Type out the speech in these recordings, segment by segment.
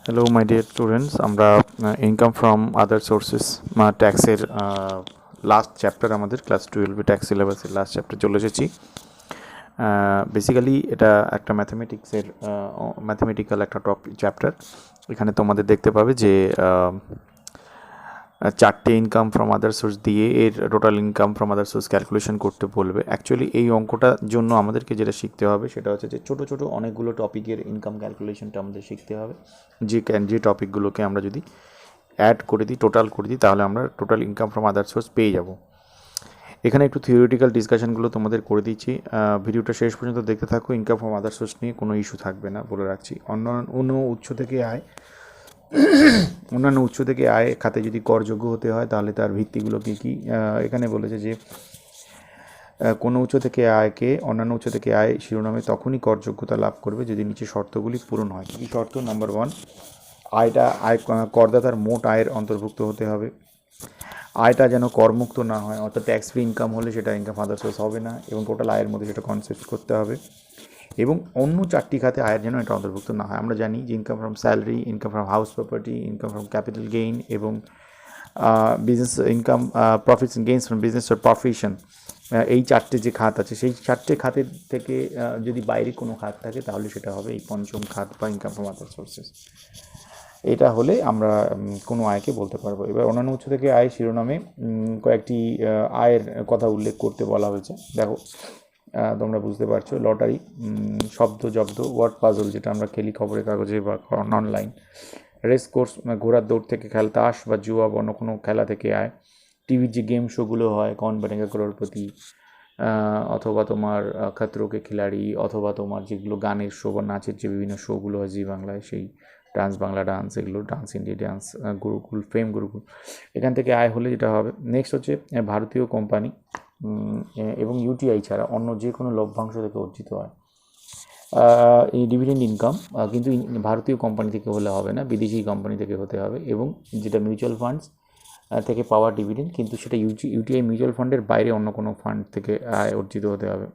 Hello my dear students, আমরা income from other sources ট্যাক্সের last chapter, আমাদের class 12 tax সিলেবাসের লাস্ট চ্যাপ্টার চলে এসেছি। বেসিক্যালি এটা একটা ম্যাথমেটিক্যাল একটা চ্যাপ্টার। এখানে তোমাদের দেখতে পাবে যে চারটে ইনকাম ফ্রম আদার সোর্স দিয়ে এর total income from other source calculation করতে বলবে। অ্যাকচুয়ালি এই অঙ্কটার জন্য আমাদেরকে যেটা শিখতে হবে সেটা হচ্ছে যে ছোটো ছোটো অনেকগুলো টপিকের ইনকাম ক্যালকুলেশনটা আমাদের শিখতে হবে। যে টপিকগুলোকে আমরা যদি অ্যাড করে দিই, টোটাল করে দিই, তাহলে আমরা total income from other source পেয়ে যাব। এখানে একটু থিওরিটিক্যাল ডিসকাশনগুলো তোমাদের করে দিচ্ছি, ভিডিওটা শেষ পর্যন্ত দেখতে থাকো। ইনকাম ফ্রম আদার সোর্স নিয়ে কোনো ইস্যু থাকবে না বলে রাখছি। অন্য উৎস থেকে অন্যান্য উৎস থেকে আয় খাতে যদি করযোগ্য হতে হয় তাহলে তার ভিত্তিগুলো কী কী এখানে বলেছে যে কোনো উৎস থেকে আয়কে অন্যান্য উৎস থেকে আয় শিরোনামে তখনই করযোগ্যতা লাভ করবে যদি নিচে শর্তগুলি পূরণ হয়। কী শর্ত? নাম্বার 1, আয় করদাতার মোট আয়ের অন্তর্ভুক্ত হতে হবে। আয়টা যেন করমুক্ত না হয়, অর্থাৎ ট্যাক্স ফ্রি ইনকাম হলে সেটা ইনকাম আদার সোর্স হবে না, এবং টোটাল আয়ের মধ্যে সেটা কনসেপ্ট করতে হবে। এবং অন্য চারটি খাতে আয়ের যেন এটা অন্তর্ভুক্ত না হয়। আমরা জানি যে income from salary, income from house property, income from capital gain এবং business income, profits and gains from business or profession, এই চারটে যে খাত আছে সেই চারটে খাতের থেকে যদি বাইরে কোনো খাত থাকে তাহলে সেটা হবে এই পঞ্চম খাত বা ইনকাম ফ্রম আদার সোর্সেস। এটা হলে আমরা কোনো আয়কে বলতে পারবো। এবার অন্যান্য উৎস থেকে আয় শিরোনামে কয়েকটি আয়ের কথা উল্লেখ করতে বলা হয়েছে। দেখো, তোমরা বুঝতে পারছো, লটারি, শব্দ জব্দ, ওয়ার্ড পাজল যেটা আমরা খেলি খবরের কাগজে বা অনলাইন, রেস কোর্স, ঘোড়ার দৌড় থেকে খেলা, তাস বা জুয়া বা অন্য কোনো খেলা থেকে আয়, টিভির যে গেম শোগুলো হয়, কৌন বনেগা করোড়পতি, অথবা তোমার খতরো কে খিলাড়ি, অথবা তোমার যেগুলো গানের শো বা নাচের যে বিভিন্ন শোগুলো হয় জি বাংলায়, সেই ডান্স বাংলা ডান্স, এগুলো ডান্স ইন্ডিয়া ডান্স, গুরুকুল, ফেম গুরুকুল, এখান থেকে আয় হলে যেটা হবে। নেক্সট হচ্ছে ভারতীয় কোম্পানি এবং ইউটিআই ছাড়া অন্য যে কোনো লভ্যাংশ থেকে অর্জিত হয় এই ডিভিডেন্ড ইনকাম, কিন্তু ভারতীয় কোম্পানি থেকে হলে হবে না, বিদেশি কোম্পানি থেকে হতে হবে। এবং যেটা মিউচুয়াল ফান্ডস থেকে পাওয়া ডিভিডেন্ড, কিন্তু সেটা ইউটিআই মিউচুয়াল ফান্ডের বাইরে অন্য কোনো ফান্ড থেকে আয় অর্জিত হতে হবে।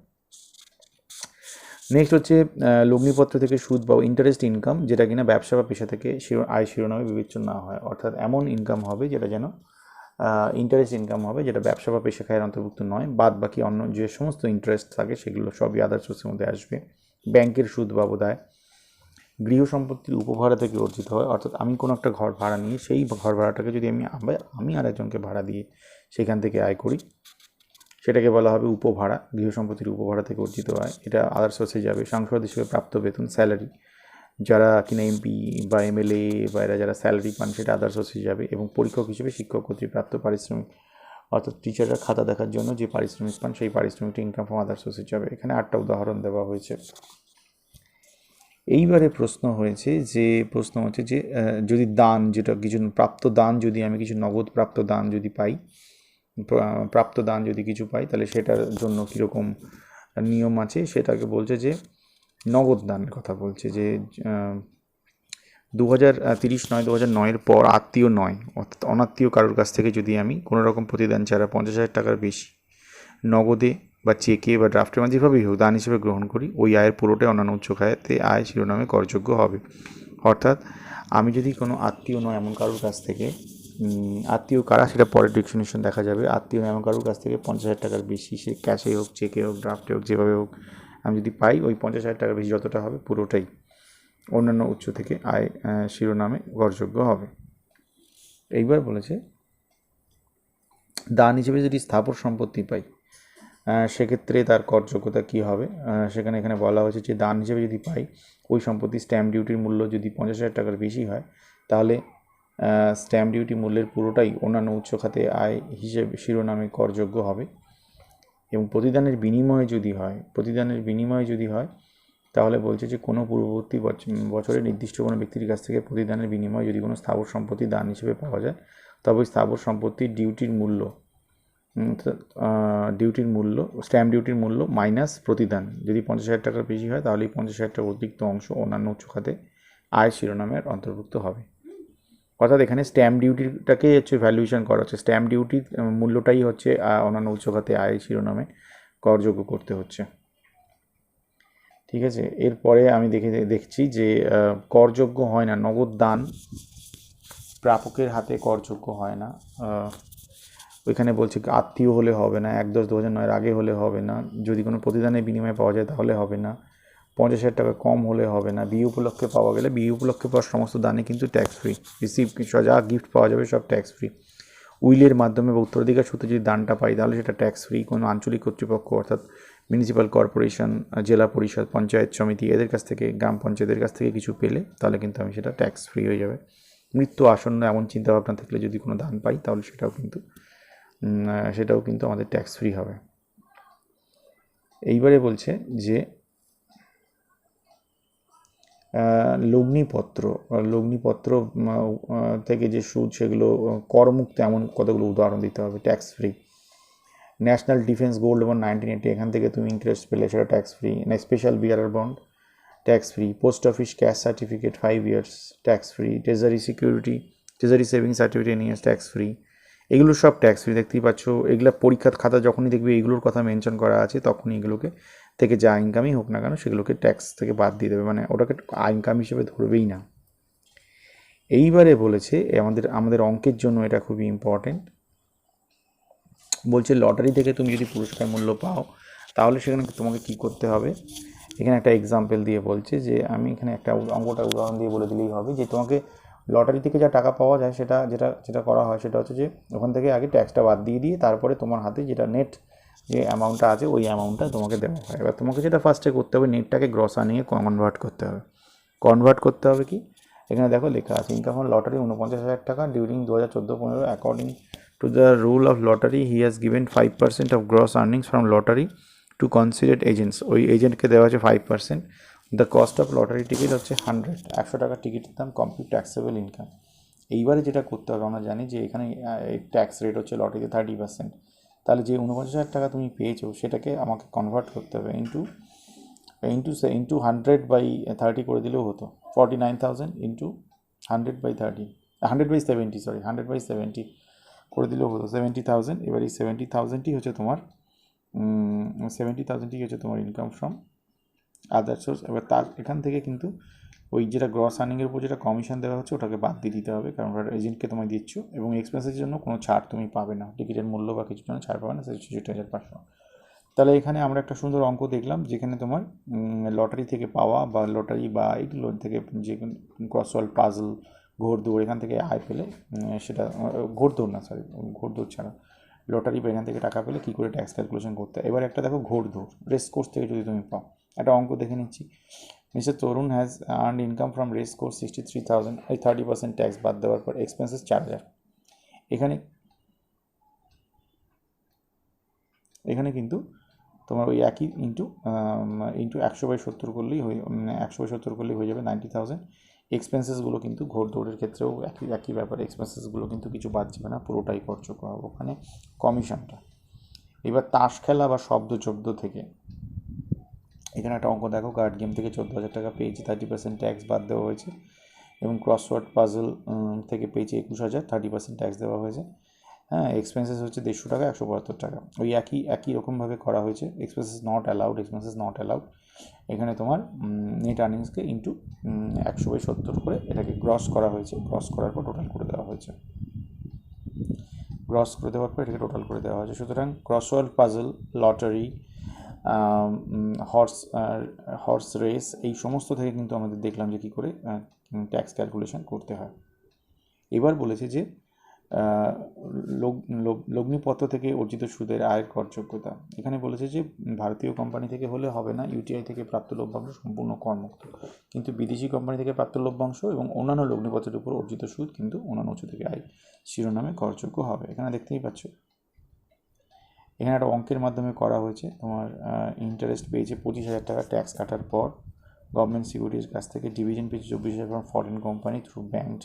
নেক্সট হচ্ছে লগ্নিপত্র থেকে সুদ বা ইন্টারেস্ট ইনকাম, যেটা কিনা ব্যবসা বা পেশা থেকে আয় শিরোনামে বিবেচনা না হয়, অর্থাৎ এমন ইনকাম হবে যেটা যেন ইন্টারেস্ট ইনকাম হবে, যেটা ব্যবসা বা পেশা খায়ের অন্তর্ভুক্ত নয়। বাদ বাকি অন্য যে সমস্ত ইন্টারেস্ট থাকে সেগুলো সবই আদার সোর্সের মধ্যে আসবে। ব্যাংকের সুদ বাবদ আয়, গৃহ সম্পত্তির উপভাড়া থেকে অর্জিত হয়, অর্থাৎ আমি কোনো একটা ঘর ভাড়া নিয়ে সেই ঘর ভাড়াটাকে যদি আমি আরেকজনকে ভাড়া দিয়ে সেখান থেকে আয় করি, সেটাকে বলা হবে উপভাড়া। গৃহ সম্পত্তির উপভাড়া থেকে অর্জিত হয়, এটা আদার সোর্সে যাবে। সাংসদ হিসেবে প্রাপ্ত বেতন, স্যালারি, যারা কিনা এমপি বা এমএলএ বা এরা যারা স্যালারি পান সেটা আদার সোর্সে যাবে। এবং পরীক্ষক হিসেবে শিক্ষক কর্তৃক প্রাপ্ত পারিশ্রমিক, অর্থাৎ টিচাররা খাতা দেখার জন্য যে পারিশ্রমিক পান সেই পারিশ্রমিকটা ইনকাম ফ্রম আদার সোর্সে যাবে। এখানে 8টা উদাহরণ দেওয়া হয়েছে। এইবারে প্রশ্ন হচ্ছে যে যদি দান, যেটা কিছু প্রাপ্ত দান, যদি আমি কিছু নগদ প্রাপ্ত দান যদি পাই, প্রাপ্ত দান যদি কিছু পাই, তাহলে সেটার জন্য কীরকম নিয়ম আছে সেটাকে বলছে যে নগদ দানের কথা বলছে যে 2009 পর আত্মীয় নয়, অর্থাৎ অনাত্মীয় কারোর কাছ থেকে যদি আমি কোনো রকম প্রতিদান ছাড়া 50,000 টাকার বেশি নগদে বা চেকে বা ড্রাফটের মাধ্যমে যেভাবেই হোক দান হিসেবে গ্রহণ করি, ওই আয়ের পুরোটাই অন্যান্য উচ্চ খাতে আয় শিরোনামে করযোগ্য হবে। অর্থাৎ আমি যদি কোনো আত্মীয় নয় এমন কারোর কাছ থেকে, আত্মীয় কারা সেটা পরে ডিকশনেশন দেখা যাবে, আত্মীয় নয় এমন কারোর কাছ থেকে 50,000 টাকার বেশি, সে ক্যাশে হোক, চেকে হোক, ড্রাফটে হোক, যেভাবে হোক, আমি যদি পাই, ওই 50,000 টাকার বেশি যতটা হবে পুরোটাই অন্যান্য উৎস থেকে আয় শিরোনামে করযোগ্য হবে। এইবার বলেছে দান হিসেবে যদি স্থাবর সম্পত্তি পাই সেক্ষেত্রে তার করযোগ্যতা কী হবে। এখানে বলা হয়েছে যে দান হিসেবে যদি পাই, ওই সম্পত্তি স্ট্যাম্প ডিউটির মূল্য যদি 50,000 টাকার বেশি হয়, তাহলে স্ট্যাম্প ডিউটি মূল্যের পুরোটাই অন্যান্য উৎস খাতে আয় হিসেবে শিরোনামে করযোগ্য হবে। এবং প্রতিদানের বিনিময়ে যদি হয় তাহলে বলছে যে কোনো পূর্ববর্তী বছরে নির্দিষ্ট কোনো ব্যক্তির কাছ থেকে প্রতিদানের বিনিময়ে যদি কোনো স্থাবর সম্পত্তি দান হিসেবে পাওয়া যায়, তবে ওই স্থাবর সম্পত্তির স্ট্যাম্প ডিউটির মূল্য মাইনাস প্রতিদান যদি 50,000 টাকার বেশি হয়, তাহলে এই 50,000 টাকার অতিরিক্ত অংশ অন্যান্য উৎস খাতে আয় শিরোনামের অন্তর্ভুক্ত হবে। অর্থাৎ এখানে স্ট্যাম্প ডিউটিটাকেই হচ্ছে ভ্যালুয়েশন করা হচ্ছে, স্ট্যাম্প ডিউটির মূল্যটাই হচ্ছে অন্যান্য উৎস খাতে আয় শিরোনামে করযোগ্য করতে হচ্ছে। ঠিক আছে। এরপরে আমি দেখছি যে করযোগ্য হয় না, নগদ দান প্রাপকের হাতে করযোগ্য হয় না। ওইখানে বলছে আত্মীয় হলে হবে না, 1/10/2009 আগে হলে হবে না, যদি কোনো প্রতিদানের বিনিময়ে পাওয়া যায় তাহলে হবে না, 50,000 টাকা কম হলে হবে না, বিয়ে উপলক্ষে পাওয়া গেলে, বিয়ে উপলক্ষে পাওয়া সমস্ত দানে কিন্তু ট্যাক্স ফ্রি, রিসিভ যা গিফট পাওয়া যাবে সব ট্যাক্স ফ্রি। উইলের মাধ্যমে বা উত্তরাধিকার সূত্রে যদি দানটা পাই তাহলে সেটা ট্যাক্স ফ্রি। কোনো আঞ্চলিক কর্তৃপক্ষ অর্থাৎ মিউনিসিপ্যাল কর্পোরেশন, জেলা পরিষদ, পঞ্চায়েত সমিতি এদের কাছ থেকে, গ্রাম পঞ্চায়েতের কাছ থেকে কিছু পেলে তাহলে কিন্তু আমি সেটা ট্যাক্স ফ্রি হয়ে যাবে। মৃত্যু আসন্ন এমন চিন্তাভাবনা থাকলে যদি কোনো দান পাই তাহলে সেটাও কিন্তু আমাদের ট্যাক্স ফ্রি হবে। এইবারে বলছে যে লগ্নিপত্র থেকে যে সুদ সেগুলো করমুক্ত, এমন কতগুলো উদাহরণ দিতে হবে, tax free. National defence gold bond 1980, এখান থেকে তুমি ইন্টারেস্ট পেলে সেটা tax free. Special bearer bond tax free. Post office cash certificate 5 years tax free. Treasury saving certificate নিয়ে ট্যাক্স ফ্রি। এগুলো সব ট্যাক্স ফ্রি, দেখতেই পাচ্ছ। এগুলো পরীক্ষার খাতা যখনই দেখবে এইগুলোর কথা মেনশন করা আছে তখনই এগুলোকে থেকে যা ইনকামই হোক না কেন সেগুলোকে ট্যাক্স থেকে বাদ দিয়ে দেবে, মানে ওটাকে ইনকাম হিসেবে ধরবেই না। এইবারে বলেছে আমাদের অঙ্কের জন্য এটা খুবই ইম্পর্টেন্ট। বলছে লটারি থেকে তুমি যদি পুরস্কার মূল্য পাও তাহলে সেখানে তোমাকে কি করতে হবে। এখানে একটা এক্সাম্পল দিয়ে বলছে যে, আমি এখানে একটা অঙ্কটা উদাহরণ দিয়ে বলে দিলেই হবে যে তোমাকে লটারি থেকে যা টাকা পাওয়া যায় সেটা যেটা করা হয় সেটা হচ্ছে যে ওখান থেকে আগে ট্যাক্সটা বাদ দিয়ে তারপরে তোমার হাতে যেটা নেট যে অ্যামাউন্টটা আছে ওই অ্যামাউন্টটা তোমাকে দেওয়া হয়। এবার তোমাকে যেটা ফার্স্টে করতে হবে, নেটটাকে গ্রস আর্নিংয়ে কনভার্ট করতে হবে কি, এখানে দেখো লেখা আছে ইনকাম ফ্রম লটারি 49,000 টাকা during 2014-15। According to the rule of lottery he has given 5% of gross earnings from lottery to considered agents। ওই এজেন্টকে দেওয়া আছে 5%। The cost of lottery ticket হচ্ছে 100 টাকা টিকিটের দাম, কমপ্লিট ট্যাক্সেবল ইনকাম। এইবারে যেটা করতে হবে, আমরা জানি যে এখানে ট্যাক্স রেট হচ্ছে লটারিতে 30%। তাহলে যে 49,000 টাকা তুমি পেয়েছো সেটাকে আমাকে কনভার্ট করতে হবে ইন্টু 100/30 করে দিলেও হতো। 49,000 ইন্টু 100/30, 100/70 করে দিলেও হতো 70,000। এবার এই 70,000ই হচ্ছে তোমার 70,000ই হচ্ছে তোমার ইনকাম ফ্রম আদার সোর্স। এবার তার এখান থেকে কিন্তু ওই যেটা গ্রস আর্নিংয়ের উপর যেটা কমিশন দেওয়া হচ্ছে ওটাকে বাদ দিয়ে দিতে হবে, কারণ ওটা এজেন্টকে তোমায় দিচ্ছ, এবং এক্সপেন্সের জন্য কোনো ছাড় তুমি পাবে না, টিকিটের মূল্য বা কিছুর জন্য ছাড় পাবে না, 67,500। তাহলে এখানে আমরা একটা সুন্দর অঙ্ক দেখলাম যেখানে তোমার লটারি থেকে পাওয়া বা লটারি বা এইগুলো থেকে যে ক্রসওয়ার্ড পাজল, ঘোড়দৌড়, এখান থেকে আয় পেলে সেটা ঘোড়দৌড় ছাড়া লটারি বা এখান থেকে টাকা পেলে কী করে ট্যাক্স ক্যালকুলেশন করতে হয়। এবার একটা দেখো ঘোড়দৌড় রেস কোর্স থেকে যদি তুমি পাও, একটা অঙ্ক দেখে নিচ্ছি। Mister Tarun has earned income from race course 63,000, এই 30% ট্যাক্স বাদ দেওয়ার পর এক্সপেন্সেস 4,000। এখানে কিন্তু তোমার ওই একই ইন্টু 100/70 করলেই 100/70 করলেই হয়ে যাবে 90,000। এক্সপেন্সেসগুলো কিন্তু ঘোড়দৌড়ের ক্ষেত্রেও একই ব্যাপার, এক্সপেন্সেসগুলো কিন্তু কিছু বাদ যাবে না, পুরোটাই খরচ করা হবে ওখানে কমিশনটা। এবার তাস খেলা বা শব্দ থেকে এখানে একটা অঙ্ক দেখো, কার্ড গেম থেকে 14,000 টাকা পেয়েছি, 30% ট্যাক্স বাদ দেওয়া হয়েছে, এবং ক্রসওয়ার্ড পাজল থেকে পেয়েছি 21,000, 30% ট্যাক্স দেওয়া হয়েছে। হ্যাঁ, এক্সপেন্সেস হচ্ছে 150 টাকা, 172 টাকা। ওই একই রকমভাবে করা হয়েছে। Expenses not allowed. এখানে তোমার নেট আর্নিংসকে ইন্টু 100/70 করে এটাকে গ্রস করা হয়েছে, গ্রস করার পর টোটাল করে দেওয়া হয়েছে। টোটাল করে দেওয়া হয়েছে। সুতরাং crossword puzzle, lottery, horse race, এই সমস্ত থেকে কিন্তু আমাদের দেখলাম যে কী করে ট্যাক্স ক্যালকুলেশন করতে হয়। এবার বলেছে যে লগ্নিপত্র থেকে অর্জিত সুদের আয়ের করযোগ্যতা। এখানে বলেছে যে ভারতীয় কোম্পানি থেকে হলে হবে না, ইউটিআই থেকে প্রাপ্ত লভ্যাংশ সম্পূর্ণ করমুক্ত, কিন্তু বিদেশি কোম্পানি থেকে প্রাপ্ত লভ্যাংশ এবং অন্যান্য লগ্নিপত্রের উপর অর্জিত সুদ কিন্তু অন্যান্য উৎস থেকে আয় শিরোনামে করযোগ্য হবে। এখানে দেখতেই পাচ্ছ এখানে একটা অঙ্কের মাধ্যমে করা হয়েছে। তোমার ইন্টারেস্ট পেয়েছে 25,000 টাকা ট্যাক্স কাটার পর গভর্নমেন্ট সিকিউরিটির কাছ থেকে, ডিভিডেন্ড পেয়েছে 24,000 from foreign company through bank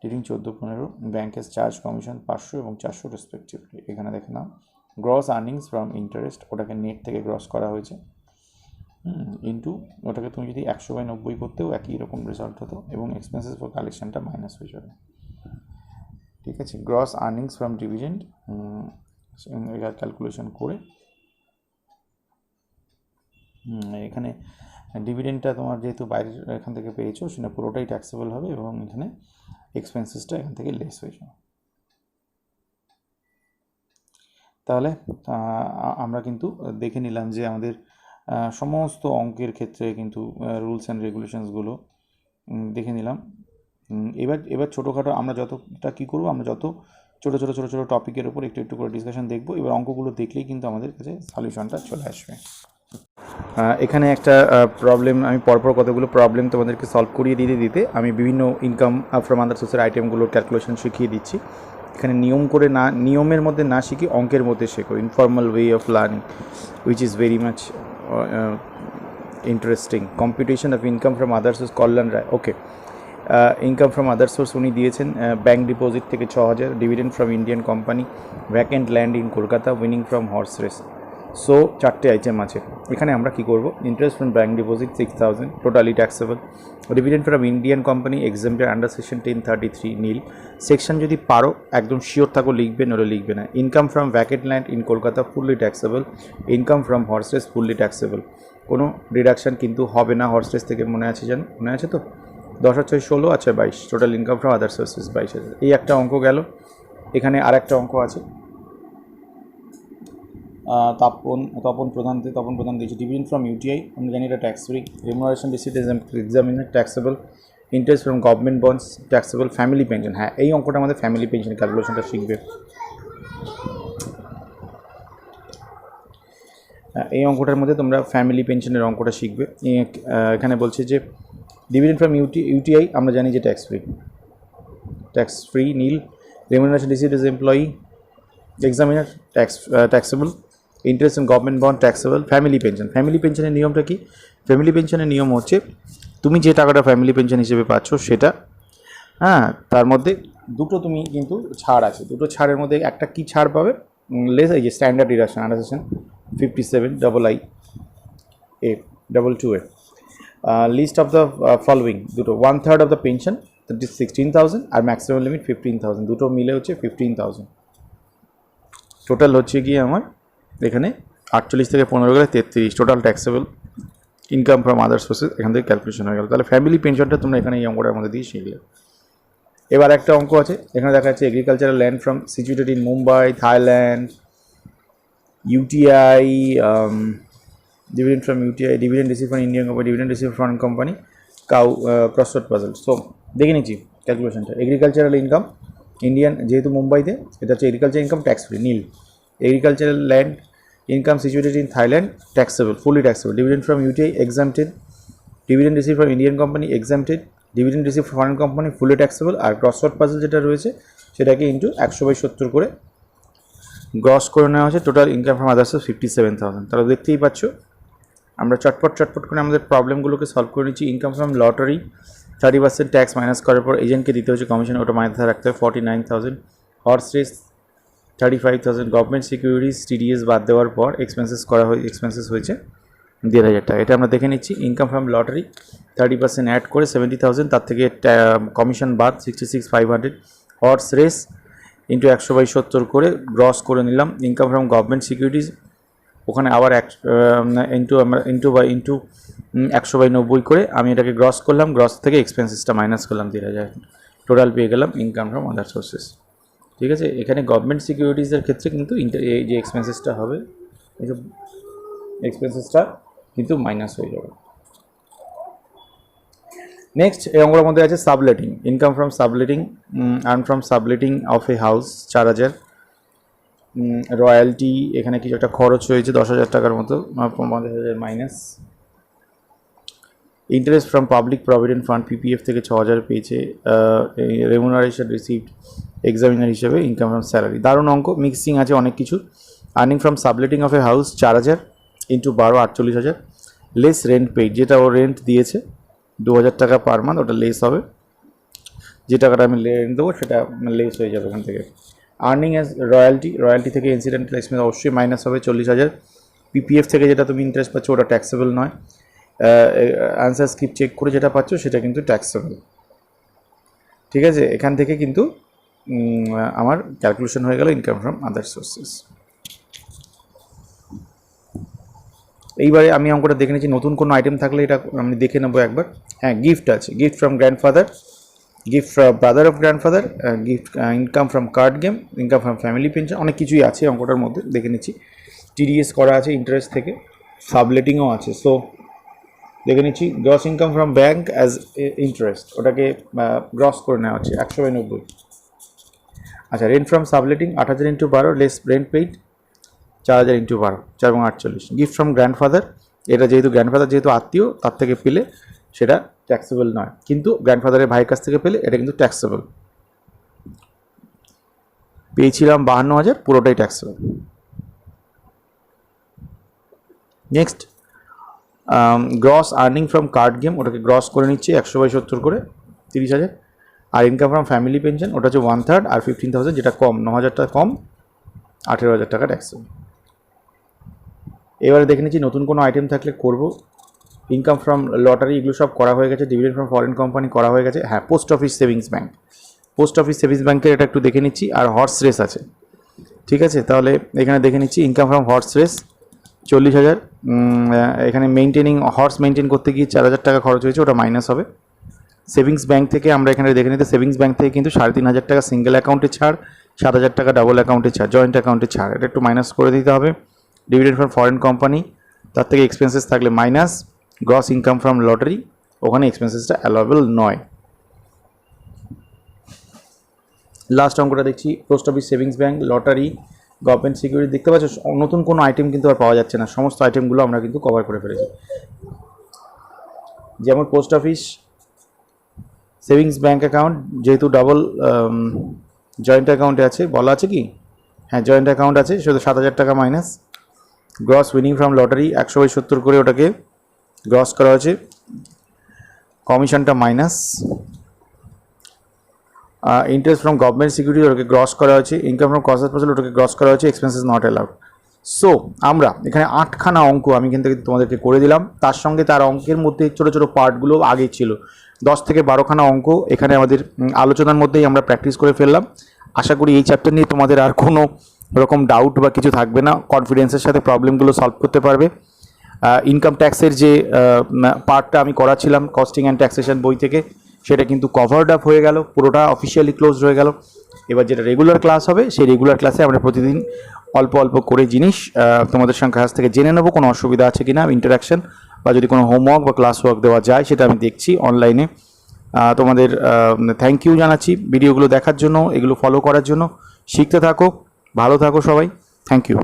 during 14-15, ব্যাংকের চার্জ কমিশন 500 এবং 400 রেসপেক্টিভলি। এখানে দেখে নাও গ্রস আর্নিংস ফ্রম ইন্টারেস্ট, ওটাকে নেট থেকে গ্রস করা হয়েছে, ইন্টু ওটাকে তুমি যদি 100/90 করতেও একই রকম রেজাল্ট হতো, এবং এক্সপেন্সেস ফর কালেকশনটা মাইনাস হয়ে যাবে। ঠিক আছে, গ্রস আর্নিংস ফ্রম ডিভিডেন্ড এটা ক্যালকুলেশন করে এখানে ডিভিডেন্ডটা তোমার যেহেতু বাইরের এখান থেকে পেয়েছো সেটা পুরোটাই ট্যাক্সেবল হবে এবং এখানে এক্সপেন্সেসটা এখান থেকে লেস হয়ে যাবে। তাহলে আমরা কিন্তু দেখে নিলাম যে আমাদের সমস্ত অঙ্কের ক্ষেত্রে কিন্তু রুলস অ্যান্ড রেগুলেশনসগুলো দেখে নিলাম। এবার ছোটোখাটো আমরা যতটা কী করবো, আমরা যত ছোটো ছোটো ছোটো ছোটো টপিকের উপর একটু একটু করে ডিসকাশন দেখবো। এবার অঙ্কগুলো দেখলেই কিন্তু আমাদের কাছে সলিউশনটা চলে আসবে। এখানে একটা প্রবলেম, আমি পরপর কতগুলো প্রবলেম তোমাদেরকে সলভ করিয়ে দিতে আমি বিভিন্ন ইনকাম ফ্রম আদার সোর্সের আইটেমগুলোর ক্যালকুলেশন শিখিয়ে দিচ্ছি। এখানে নিয়মের মধ্যে না শিখি, অঙ্কের মধ্যে শেখো। Informal way of learning which is very much interesting. Competition of income from other source, Kalyan Roy. Okay, income from other source উনি দিয়েছেন ব্যাঙ্ক ডিপোজিট থেকে 6,000, dividend from Indian company, vacant land in Kolkata, winning from horse race. So 4টে item আছে। এখানে আমরা কী করব, interest from bank deposit 6,000 totally taxable, dividend from Indian company exempted under section 1033 nil. Section যদি পারো একদম শিওর থাকো লিখবে, নলে লিখবে না। Income from vacant land in Kolkata fully taxable, income from horse race fully taxable, কোনো ডিডাকশান কিন্তু হবে না হর্স রেস থেকে। মনে আছে জানো, মনে আছে তো? 10 আর 6 16, আচ্ছা 22, total income from other sources 22,000। এই একটা অঙ্ক গেল। এখানে আর একটা অঙ্ক আছে, তপন প্রধান দিয়েছে ডিভিডেন্ড ফ্রম ইউটিআই, আমরা জানি এটা tax free, remuneration receipt examiner taxable, interest from government bonds taxable, family pension. হ্যাঁ, এই অঙ্কটা আমাদের ফ্যামিলি পেনশন ক্যালকুলেশনটা শিখবে। এই অঙ্কটার মধ্যে তোমরা ফ্যামিলি পেনশনের অঙ্কটা শিখবে। এখানে বলছে যে ডিভিডেন্ড ফ্রম ইউটিআই আমরা জানি যে tax free nil, remuneration receipt as employee examiner taxable, interest in government bond taxable, family পেনশনের নিয়মটা কি? ফ্যামিলি পেনশনের নিয়ম হচ্ছে তুমি যে টাকাটা ফ্যামিলি পেনশন হিসেবে পাচ্ছ সেটা, হ্যাঁ, তার মধ্যে দুটো তুমি কিন্তু ছাড় আছে। দুটো ছাড়ের মধ্যে একটা কি ছাড় পাবে, লেস এই যে standard deduction under section 57 II-A list of the following, দুটো 1/3 of the pension that is 16,000 আর ম্যাক্সিমাম লিমিট 15,000, দুটো মিলে হচ্ছে 15,000। টোটাল হচ্ছে গিয়ে আমার এখানে 48 থেকে 15 গেলে 33, total taxable income from other sources এখান থেকে ক্যালকুলেশন হয়ে গেল। তাহলে ফ্যামিলি পেনশনটা তোমরা এখানে এই অঙ্কটার মধ্যে দিয়ে শিখলে। এবার একটা অঙ্ক আছে, এখানে দেখা যাচ্ছে agricultural land from situated in Mumbai, Thailand, UTI, dividend from UTI, dividend receive from Indian company, dividend receive from company, crossword puzzle. So দেখে নিচ্ছি ক্যালকুলেশনটা। এগ্রিকালচারাল ইনকাম ইন্ডিয়ান, যেহেতু মুম্বাইতে, এটা হচ্ছে agriculture income tax free nil. Agricultural land income situated in Thailand taxable fully taxable, dividend from UTI exempted, dividend receive from Indian company exempted, dividend receive foreign company fully taxable. আর crossword puzzle যেটা রয়েছে সেটাকে into 100/70 করে gross করে নেওয়া হয়েছে। Total income from others 57,000। তাহলে দেখতেই পাচ্ছ আমরা চটপট করে আমাদের প্রবলেমগুলোকে সলভ করে নিচ্ছি। Income from lottery 30% tax minus করার পর এজেন্টকে দিতে হচ্ছে কমিশন, ওটা মাথায় রাখতে হবে 49,000। Horse race 35,000, government securities TDS বাদ দেওয়ার পর এক্সপেন্সেস হয়েছে 1,500 টাকা। এটা আমরা দেখে নিচ্ছি। ইনকাম ফ্রম লটারি 30% অ্যাড করে 70,000, তার থেকে কমিশন বাদ 66,500। হর্স রেস ইন্টু 100/70 করে গ্রস করে নিলাম। ইনকাম ফ্রম গভর্নমেন্ট সিকিউরিটিস ওখানে আবার ইন্টু 100/90 করে আমি এটাকে গ্রস করলাম, গ্রস থেকে এক্সপেন্সেসটা মাইনাস করলাম 1,500, টোটাল পেয়ে গেলাম ইনকাম ফ্রম আদার সোর্সেস। ঠিক আছে, এখানে গভর্নমেন্ট সিকিউরিটিসের ক্ষেত্রে কিন্তু এই যে এক্সপেন্সেসটা হবে, এইসব এক্সপেন্সেসটা কিন্তু মাইনাস হয়ে যাবে। নেক্সট এই অঙ্গের মধ্যে আছে subletting, income from subletting, earn from subletting of a house 4,000, royalty এখানে কিছু একটা খরচ হয়েছে 10,000 টাকার মতো, 15,000 minus. Interest from public provident fund PPF থেকে 6,000 পেয়েছে। রেমুনারেশন রিসিভড এক্সামিনার হিসেবে ইনকাম ফ্রম স্যালারি। দারুণ অঙ্ক, মিক্সিং আছে অনেক কিছু। Earning from subletting of a house 4,000 into 12 48,000, less rent paid, যেটা ও রেন্ট দিয়েছে 2,000 টাকা পার মান্থ, ওটা লেস হবে। যে টাকাটা আমি রেন্ট দেবো সেটা লেস হয়ে যাবে ওখান থেকে। আর্নিং অ্যাজ রয়্যালটি থেকে ইনসিডেন্টাল এক্সপেন্স অবশ্যই মাইনাস হবে 40,000। পিপিএফ থেকে যেটা তুমি ইন্টারেস্ট পাচ্ছ ওটা ট্যাক্সেবল নয়। আনসার স্ক্রিপ্ট চেক করে যেটা পাচ্ছ সেটা কিন্তু ট্যাক্সেবল। ঠিক আছে, এখান থেকে কিন্তু আমার ক্যালকুলেশন হয়ে গেল ইনকাম ফ্রম আদার সোর্সেস। এইবারে আমি অঙ্কটা দেখে নিচ্ছি, নতুন কোনো আইটেম থাকলে এটা আমি দেখে নেবো একবার। হ্যাঁ, গিফট আছে, gift from grandfather, gift from brother of grandfather, gift, income from card game, income from family pension, অনেক কিছুই আছে অঙ্কটার মধ্যে, দেখে নিচ্ছি। টিডিএস করা আছে ইন্টারেস্ট থেকে, সাবলেটিংও আছে। সো দেখে নিচ্ছি, gross income from bank as interest, ওটাকে গ্রস করে নেওয়া হচ্ছে 190। আচ্ছা, rent from subletting 8000 into 12 less rent paid 4000 into 12, 4 এবং 48। গিফট ফ্রম গ্র্যান্ডফাদার, এটা যেহেতু গ্র্যান্ডফাদার যেহেতু আত্মীয়, তার থেকে পেলে সেটা ট্যাক্সেবল নয়, কিন্তু গ্র্যান্ডফাদারের ভাইয়ের কাছ থেকে পেলে এটা কিন্তু ট্যাক্সেবল। পেয়েছিলাম 52,000, পুরোটাই taxable. Next, gross earning from card game, ওটাকে গ্রস করে নিচ্ছে 100/70 করে 30,000। আর ইনকাম ফ্রম ফ্যামিলি পেনশন, ওটা হচ্ছে 1/3 আর 15,000, যেটা কম 9,000 টাকা কম, 18,000 টাকা ট্যাক্সেবল। এবারে দেখে নিচ্ছি নতুন কোনো আইটেম থাকলে করব। ইনকাম ফ্রম লটারি, এগুলো সব করা হয়ে গেছে। ডিভিডেন্ড ফ্রম ফরেন কোম্পানি করা হয়ে গেছে। হ্যাঁ, post office savings bank, post office savings ব্যাঙ্কের এটা একটু দেখে নিচ্ছি। আর হর্স রেস আছে, ঠিক আছে, তাহলে এখানে দেখে নিচ্ছি ইনকাম ফ্রম হর্স রেস 40,000। এখানে মেনটেনিং হর্স মেনটেন করতে গিয়ে 4,000 টাকা খরচ হয়েছে, ওটা মাইনাস হবে। সেভিংস ব্যাঙ্ক থেকে আমরা এখানে দেখে নিতে, সেভিংস ব্যাঙ্ক থেকে কিন্তু 3,500 টাকা সিঙ্গেল অ্যাকাউন্টে ছাড়, 7,000 টাকা ডাবল অ্যাকাউন্টে ছাড়, জয়েন্ট অ্যাকাউন্টে ছাড়, এটা একটু মাইনাস করে দিতে হবে। ডিভিডেন্ড ফ্রম ফরেন কোম্পানি, তার থেকে এক্সপেন্সেস থাকলে minus. Gross income from lottery, ওখানে এক্সপেন্সেসটা অ্যালাউয়েবল নয়। লাস্ট অঙ্কটা দেখছি, post office savings bank, lottery, government security. দেখতে পাচ্ছ নতুন কোনো আইটেম কিন্তু আর পাওয়া যাচ্ছে না, সমস্ত আইটেমগুলো আমরা কিন্তু কভার করে ফেলেছি। যেমন post office savings bank account যেহেতু ডাবল জয়েন্ট অ্যাকাউন্টে আছে, বলা আছে কি? হ্যাঁ, জয়েন্ট অ্যাকাউন্ট আছে, শুধু 7,000 টাকা minus. Gross winning from lottery 100/70 করে ওটাকে গ্রস করা হয়েছে, কমিশনটা minus. Interest from government security ওটাকে গ্রস করা হয়েছে। ইনকাম ফ্রম কস্ট পার্সেল ওটাকে গ্রস করা হয়েছে, এক্সপেন্সেস নট অ্যালাউড। সো আমরা এখানে 8খানা অঙ্ক আমি এখান থেকে তোমাদেরকে করে দিলাম, তার সঙ্গে তার অঙ্কের মধ্যে ছোটো ছোটো পার্টগুলো আগে ছিল। 10 থেকে 12খানা অঙ্ক এখানে আমাদের আলোচনার মধ্যেই আমরা প্র্যাকটিস করে ফেললাম। আশা করি এই চ্যাপ্টার নিয়ে তোমাদের আর কোনো রকম ডাউট বা কিছু থাকবে না, কনফিডেন্সের সাথে প্রবলেমগুলো সলভ করতে পারবে। ইনকাম ট্যাক্সের যে পার্টটা আমি করাচ্ছিলাম কস্টিং অ্যান্ড ট্যাক্সেশন বই থেকে, সেটা কিন্তু কভার্ড আপ হয়ে গেল, পুরোটা অফিসিয়ালি ক্লোজড হয়ে গেল। এবার যেটা রেগুলার ক্লাস হবে, সেই রেগুলার ক্লাসে আমরা প্রতিদিন অল্প অল্প করে জিনিস তোমাদের সঙ্গে কাছ থেকে জেনে নেবো, কোনো অসুবিধা আছে কি না, ইন্টারাকশন বা যদি কোনো হোমওয়ার্ক বা ক্লাস ওয়ার্ক দেওয়া যায় সেটা আমি দেখছি অনলাইনে। তোমাদের থ্যাংক ইউ জানাচ্ছি ভিডিওগুলো দেখার জন্য, এগুলো ফলো করার জন্য। শিখতে থাকো, ভালো থাকো সবাই, থ্যাংক ইউ।